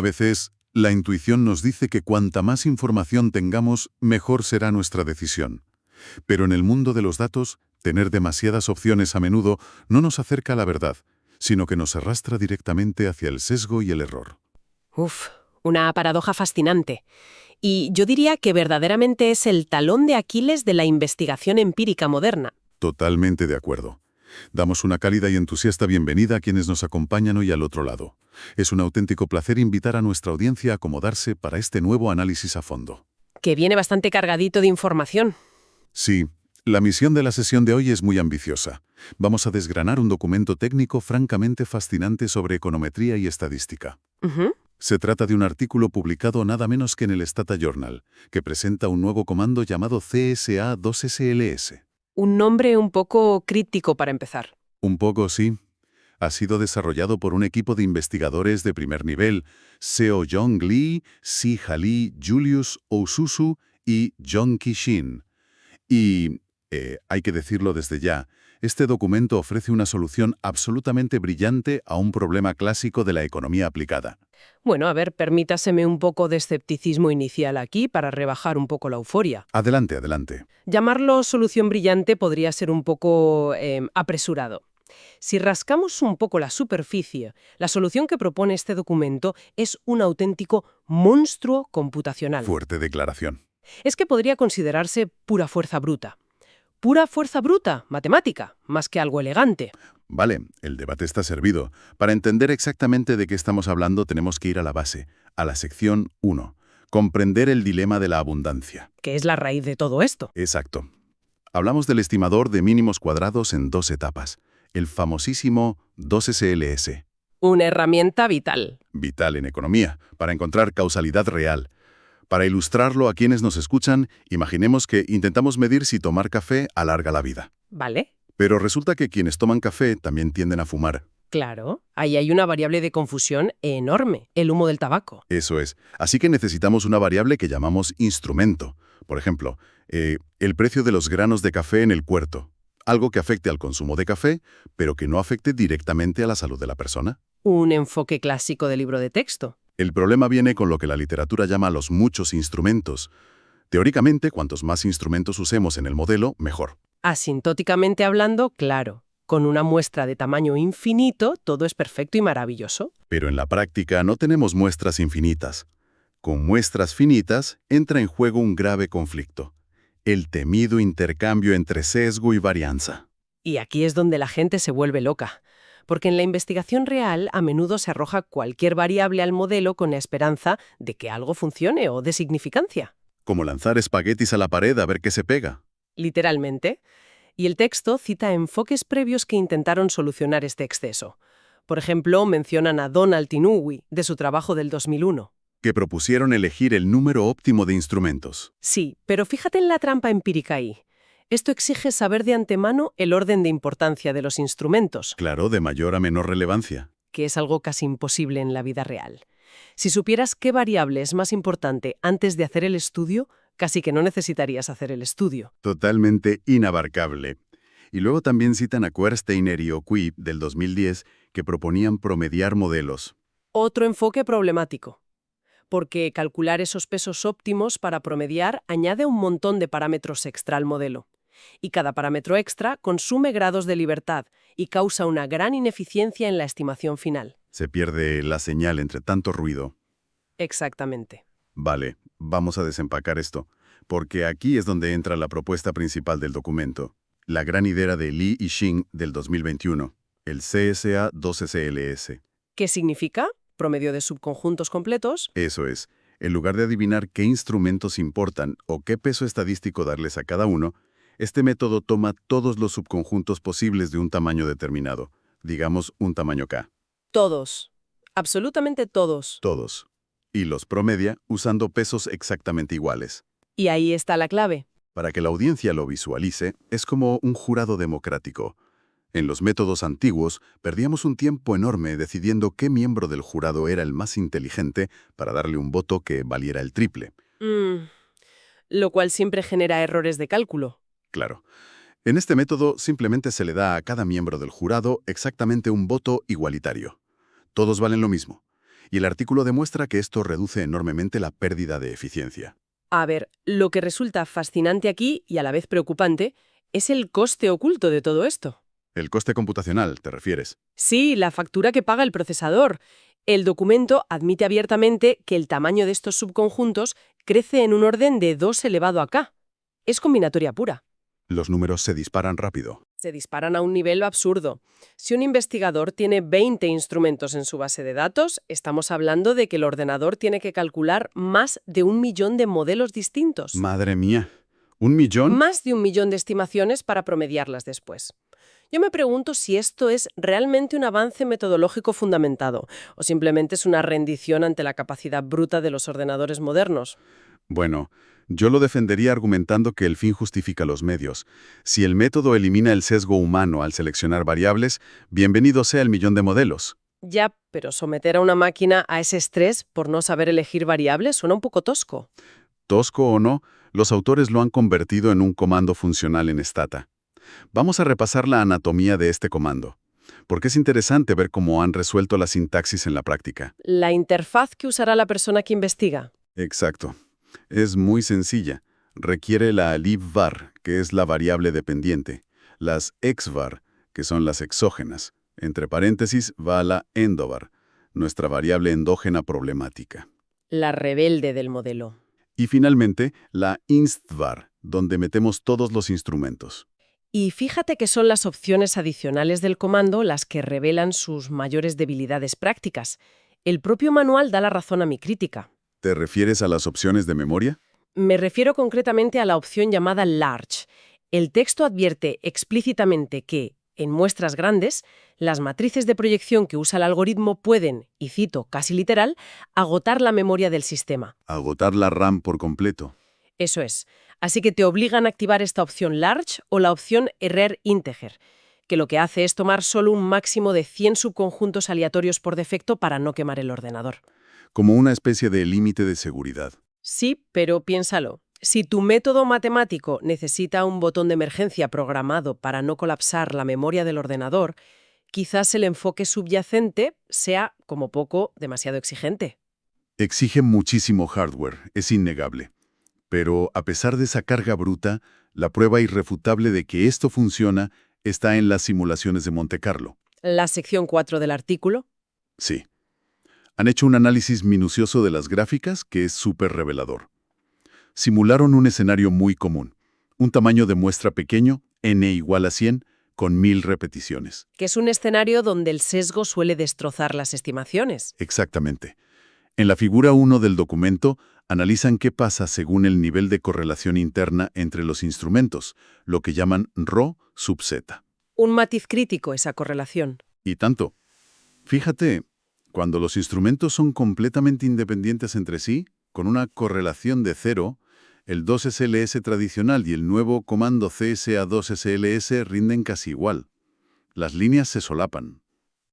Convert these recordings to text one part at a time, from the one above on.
veces, la intuición nos dice que cuanta más información tengamos, mejor será nuestra decisión. Pero en el mundo de los datos, tener demasiadas opciones a menudo no nos acerca a la verdad, sino que nos arrastra directamente hacia el sesgo y el error. Uf, una paradoja fascinante. Y yo diría que verdaderamente es el talón de Aquiles de la investigación empírica moderna. Totalmente de acuerdo. Damos una cálida y entusiasta bienvenida a quienes nos acompañan hoy al otro lado. Es un auténtico placer invitar a nuestra audiencia a acomodarse para este nuevo análisis a fondo. Que viene bastante cargadito de información. Sí, la misión de la sesión de hoy es muy ambiciosa. Vamos a desgranar un documento técnico francamente fascinante sobre econometría y estadística. Ujú. Se trata de un artículo publicado nada menos que en el Stata Journal, que presenta un nuevo comando llamado CSA2SLS. Un nombre un poco críptico para empezar. Un poco, sí. Ha sido desarrollado por un equipo de investigadores de primer nivel, Seo-Jong Lee, Si-Ha Lee, Julius Oususu y Jong-Ki Shin. Y, hay que decirlo desde ya, este documento ofrece una solución absolutamente brillante a un problema clásico de la economía aplicada. Bueno, a ver, permítaseme un poco de escepticismo inicial aquí para rebajar un poco la euforia. Adelante, adelante. Llamarlo solución brillante podría ser un poco apresurado. Si rascamos un poco la superficie, la solución que propone este documento es un auténtico monstruo computacional. Fuerte declaración. Es que podría considerarse pura fuerza bruta. Pura fuerza bruta, matemática, más que algo elegante. Vale, el debate está servido. Para entender exactamente de qué estamos hablando tenemos que ir a la base, a la sección 1. Comprender el dilema de la abundancia. Que es la raíz de todo esto. Exacto. Hablamos del estimador de mínimos cuadrados en dos etapas, el famosísimo 2SLS, Una herramienta vital. vital en economía, para encontrar causalidad real. Para ilustrarlo a quienes nos escuchan, imaginemos que intentamos medir si tomar café alarga la vida. ¿Vale? Pero resulta que quienes toman café también tienden a fumar. Claro. Ahí hay una variable de confusión enorme, el humo del tabaco. Eso es. Así que necesitamos una variable que llamamos instrumento. Por ejemplo, el precio de los granos de café en el puerto. Algo que afecte al consumo de café, pero que no afecte directamente a la salud de la persona. Un enfoque clásico de libro de texto. El problema viene con lo que la literatura llama los muchos instrumentos. Teóricamente, cuantos más instrumentos usemos en el modelo, mejor. Asintóticamente hablando, claro. Con una muestra de tamaño infinito, todo es perfecto y maravilloso. Pero en la práctica no tenemos muestras infinitas. Con muestras finitas entra en juego un grave conflicto. El temido intercambio entre sesgo y varianza. Y aquí es donde la gente se vuelve loca. Porque en la investigación real a menudo se arroja cualquier variable al modelo con la esperanza de que algo funcione o dé significancia. Como lanzar espaguetis a la pared a ver qué se pega. Literalmente. Y el texto cita enfoques previos que intentaron solucionar este exceso. Por ejemplo, mencionan a Donald Inouye, de su trabajo del 2001. Que propusieron elegir el número óptimo de instrumentos. Sí, pero fíjate en la trampa empírica ahí. Esto exige saber de antemano el orden de importancia de los instrumentos, Claro, de mayor a menor relevancia. que es algo casi imposible en la vida real. Si supieras qué variable es más importante antes de hacer el estudio, casi que no necesitarías hacer el estudio. Totalmente inabarcable. Y luego también citan a Quersteiner y O'Quib del 2010 que proponían promediar modelos. Otro enfoque problemático. Porque calcular esos pesos óptimos para promediar añade un montón de parámetros extra al modelo. Y cada parámetro extra consume grados de libertad y causa una gran ineficiencia en la estimación final. Se pierde la señal entre tanto ruido. Exactamente. Vale, vamos a desempacar esto, porque aquí es donde entra la propuesta principal del documento. La gran idea de Lee y Shin del 2021, el CSA2SLS. ¿Qué significa? Promedio de subconjuntos completos. Eso es, en lugar de adivinar qué instrumentos importan o qué peso estadístico darles a cada uno, este método toma todos los subconjuntos posibles de un tamaño determinado, digamos un tamaño K. Todos. Absolutamente todos. Todos. Y los promedia usando pesos exactamente iguales. Y ahí está la clave. Para que la audiencia lo visualice, es como un jurado democrático. En los métodos antiguos, perdíamos un tiempo enorme decidiendo qué miembro del jurado era el más inteligente para darle un voto que valiera el triple. Lo cual siempre genera errores de cálculo. Claro. En este método simplemente se le da a cada miembro del jurado exactamente un voto igualitario. Todos valen lo mismo. y el artículo demuestra que esto reduce enormemente la pérdida de eficiencia. A ver, lo que resulta fascinante aquí y a la vez preocupante es el coste oculto de todo esto. El coste computacional, ¿te refieres? Sí, la factura que paga el procesador. El documento admite abiertamente que el tamaño de estos subconjuntos crece en un orden de 2 elevado a k. Es combinatoria pura. Los números se disparan rápido. Se disparan a un nivel absurdo. Si un investigador tiene 20 instrumentos en su base de datos, estamos hablando de que el ordenador tiene que calcular más de 1 millón de modelos distintos. ¡Madre mía! ¿1 millón? Más de 1 millón de estimaciones para promediarlas después. Yo me pregunto si esto es realmente un avance metodológico fundamentado o simplemente es una rendición ante la capacidad bruta de los ordenadores modernos. Bueno, yo lo defendería argumentando que el fin justifica los medios. Si el método elimina el sesgo humano al seleccionar variables, bienvenido sea el millón de modelos. Ya, pero someter a una máquina a ese estrés por no saber elegir variables suena un poco tosco. Tosco o no, los autores lo han convertido en un comando funcional en Stata. Vamos a repasar la anatomía de este comando, porque es interesante ver cómo han resuelto la sintaxis en la práctica. La interfaz que usará la persona que investiga. Exacto. Es muy sencilla. Requiere la libvar, que es la variable dependiente, las exvar, que son las exógenas. Entre paréntesis va la endovar, nuestra variable endógena problemática. La rebelde del modelo. Y finalmente, la instvar, donde metemos todos los instrumentos. Y fíjate que son las opciones adicionales del comando las que revelan sus mayores debilidades prácticas. El propio manual da la razón a mi crítica. ¿Te refieres a las opciones de memoria? Me refiero concretamente a la opción llamada large. El texto advierte explícitamente que, en muestras grandes, las matrices de proyección que usa el algoritmo pueden, y cito casi literal, agotar la memoria del sistema. Agotar la RAM por completo. Eso es. Así que te obligan a activar esta opción large o la opción error integer, que lo que hace es tomar solo un máximo de 100 subconjuntos aleatorios por defecto para no quemar el ordenador. Como una especie de límite de seguridad. Sí, pero piénsalo. Si tu método matemático necesita un botón de emergencia programado para no colapsar la memoria del ordenador, quizás el enfoque subyacente sea, como poco, demasiado exigente. Exige muchísimo hardware, es innegable. Pero a pesar de esa carga bruta, la prueba irrefutable de que esto funciona está en las simulaciones de Monte Carlo. La sección 4 del artículo. Sí. Han hecho un análisis minucioso de las gráficas que es súper revelador. Simularon un escenario muy común, un tamaño de muestra pequeño, n igual a 100, con 1000 repeticiones. Que es un escenario donde el sesgo suele destrozar las estimaciones. Exactamente. En la figura 1 del documento, analizan qué pasa según el nivel de correlación interna entre los instrumentos, lo que llaman ρ sub z. Un matiz crítico esa correlación. Y tanto. Fíjate, cuando los instrumentos son completamente independientes entre sí, con una correlación de 0, el 2SLS tradicional y el nuevo comando CSA2SLS rinden casi igual. Las líneas se solapan.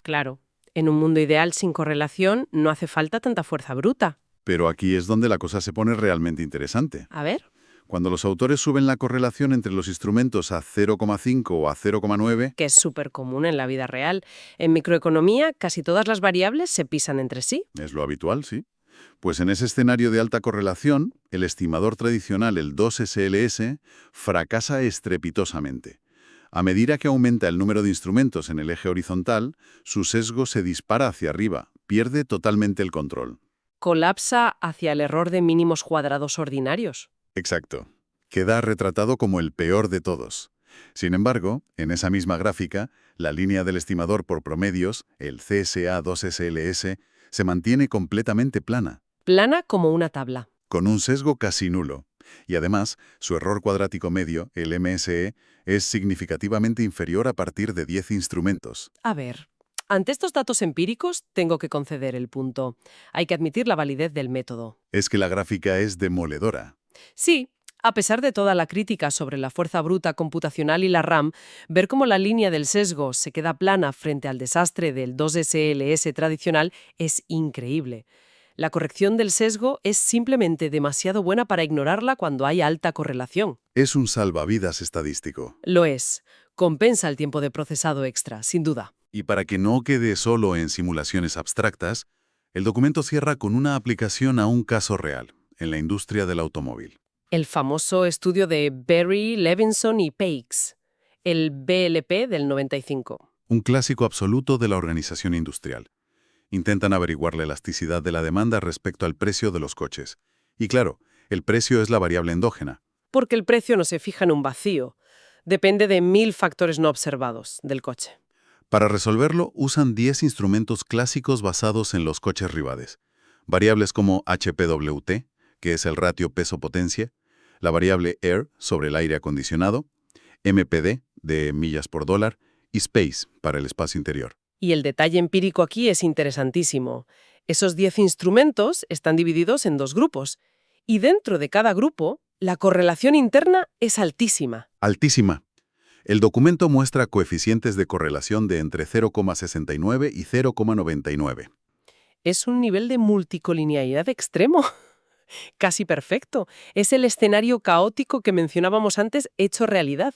Claro, en un mundo ideal sin correlación no hace falta tanta fuerza bruta. Pero aquí es donde la cosa se pone realmente interesante. A ver. Cuando los autores suben la correlación entre los instrumentos a 0,5 o a 0,9... Que es súper común en la vida real. En microeconomía, casi todas las variables se pisan entre sí. Es lo habitual, sí. Pues en ese escenario de alta correlación, el estimador tradicional, el 2SLS, fracasa estrepitosamente. A medida que aumenta el número de instrumentos en el eje horizontal, su sesgo se dispara hacia arriba, pierde totalmente el control. Colapsa hacia el error de mínimos cuadrados ordinarios. Exacto. Queda retratado como el peor de todos. Sin embargo, en esa misma gráfica, la línea del estimador por promedios, el CSA2SLS, se mantiene completamente plana. Plana como una tabla. Con un sesgo casi nulo. Y además, su error cuadrático medio, el MSE, es significativamente inferior a partir de 10 instrumentos. A ver, ante estos datos empíricos tengo que conceder el punto. Hay que admitir la validez del método. Es que la gráfica es demoledora. Sí, a pesar de toda la crítica sobre la fuerza bruta computacional y la RAM, ver cómo la línea del sesgo se queda plana frente al desastre del 2SLS tradicional es increíble. La corrección del sesgo es simplemente demasiado buena para ignorarla cuando hay alta correlación. Es un salvavidas estadístico. Lo es. Compensa el tiempo de procesado extra, sin duda. Y para que no quede solo en simulaciones abstractas, El documento cierra con una aplicación a un caso real, en la industria del automóvil. El famoso estudio de Berry, Levinson y Pakes, el BLP del 95. Un clásico absoluto de la organización industrial. Intentan averiguar la elasticidad de la demanda respecto al precio de los coches. Y claro, el precio es la variable endógena. Porque el precio no se fija en un vacío. Depende de 1000 factores no observados del coche. Para resolverlo, usan 10 instrumentos clásicos basados en los coches rivales. Variables como HPWT, que es el ratio peso-potencia, la variable Air sobre el aire acondicionado, MPD, de millas por dólar, y Space, para el espacio interior. Y el detalle empírico aquí es interesantísimo. Esos 10 instrumentos están divididos en 2 grupos. Y dentro de cada grupo, la correlación interna es altísima. Altísima. El documento muestra coeficientes de correlación de entre 0,69 y 0,99. Es un nivel de multicolinealidad extremo. Casi perfecto. Es el escenario caótico que mencionábamos antes hecho realidad.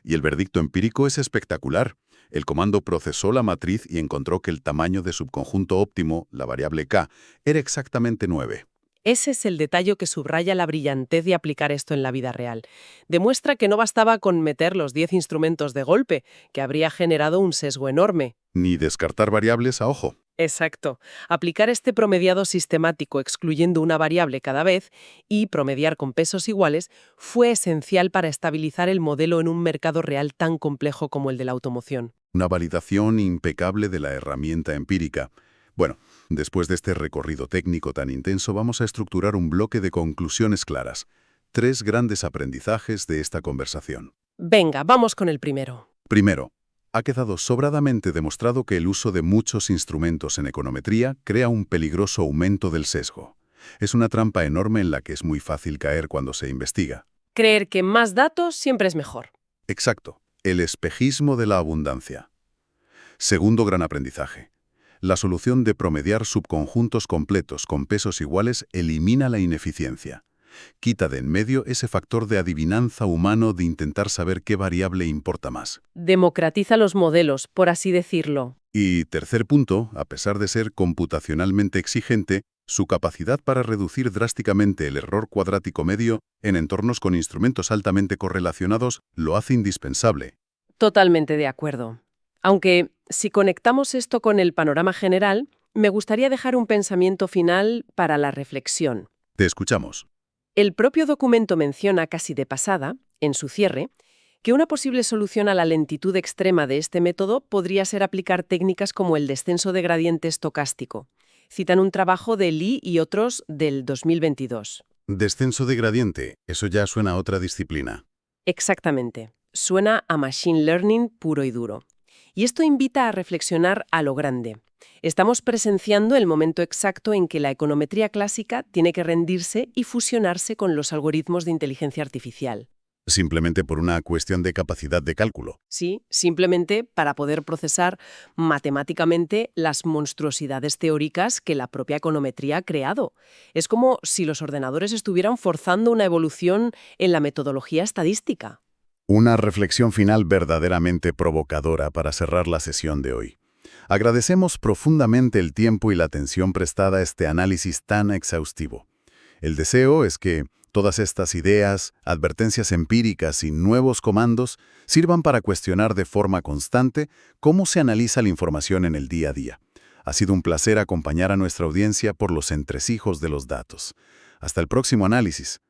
Y el verdicto empírico es espectacular. El comando procesó la matriz y encontró que el tamaño de subconjunto óptimo, la variable K, era exactamente 9. Ese es el detalle que subraya la brillantez de aplicar esto en la vida real. Demuestra que no bastaba con meter los 10 instrumentos de golpe, que habría generado un sesgo enorme. Ni descartar variables a ojo. Exacto. Aplicar este promediado sistemático excluyendo una variable cada vez y promediar con pesos iguales fue esencial para estabilizar el modelo en un mercado real tan complejo como el de la automoción. Una validación impecable de la herramienta empírica. Bueno, después de este recorrido técnico tan intenso, vamos a estructurar un bloque de conclusiones claras. 3 grandes aprendizajes de esta conversación. Venga, vamos con el primero. Primero, ha quedado sobradamente demostrado que el uso de muchos instrumentos en econometría crea un peligroso aumento del sesgo. Es una trampa enorme en la que es muy fácil caer cuando se investiga. Creer que más datos siempre es mejor. Exacto, el espejismo de la abundancia. Segundo gran aprendizaje. La solución de promediar subconjuntos completos con pesos iguales elimina la ineficiencia. Quita de en medio ese factor de adivinanza humano de intentar saber qué variable importa más. Democratiza los modelos, por así decirlo. Y tercer punto, a pesar de ser computacionalmente exigente, su capacidad para reducir drásticamente el error cuadrático medio en entornos con instrumentos altamente correlacionados lo hace indispensable. Totalmente de acuerdo. Aunque, si conectamos esto con el panorama general, me gustaría dejar un pensamiento final para la reflexión. Te escuchamos. El propio documento menciona casi de pasada, en su cierre, que una posible solución a la lentitud extrema de este método podría ser aplicar técnicas como el descenso de gradiente estocástico. Citan un trabajo de Lee y otros del 2022. Descenso de gradiente, eso ya suena a otra disciplina. Exactamente. Suena a machine learning puro y duro. Y esto invita a reflexionar a lo grande. Estamos presenciando el momento exacto en que la econometría clásica tiene que rendirse y fusionarse con los algoritmos de inteligencia artificial. Simplemente por una cuestión de capacidad de cálculo. Sí, simplemente para poder procesar matemáticamente las monstruosidades teóricas que la propia econometría ha creado. Es como si los ordenadores estuvieran forzando una evolución en la metodología estadística. Una reflexión final verdaderamente provocadora para cerrar la sesión de hoy. Agradecemos profundamente el tiempo y la atención prestada a este análisis tan exhaustivo. El deseo es que todas estas ideas, advertencias empíricas y nuevos comandos sirvan para cuestionar de forma constante cómo se analiza la información en el día a día. Ha sido un placer acompañar a nuestra audiencia por los entresijos de los datos. Hasta el próximo análisis.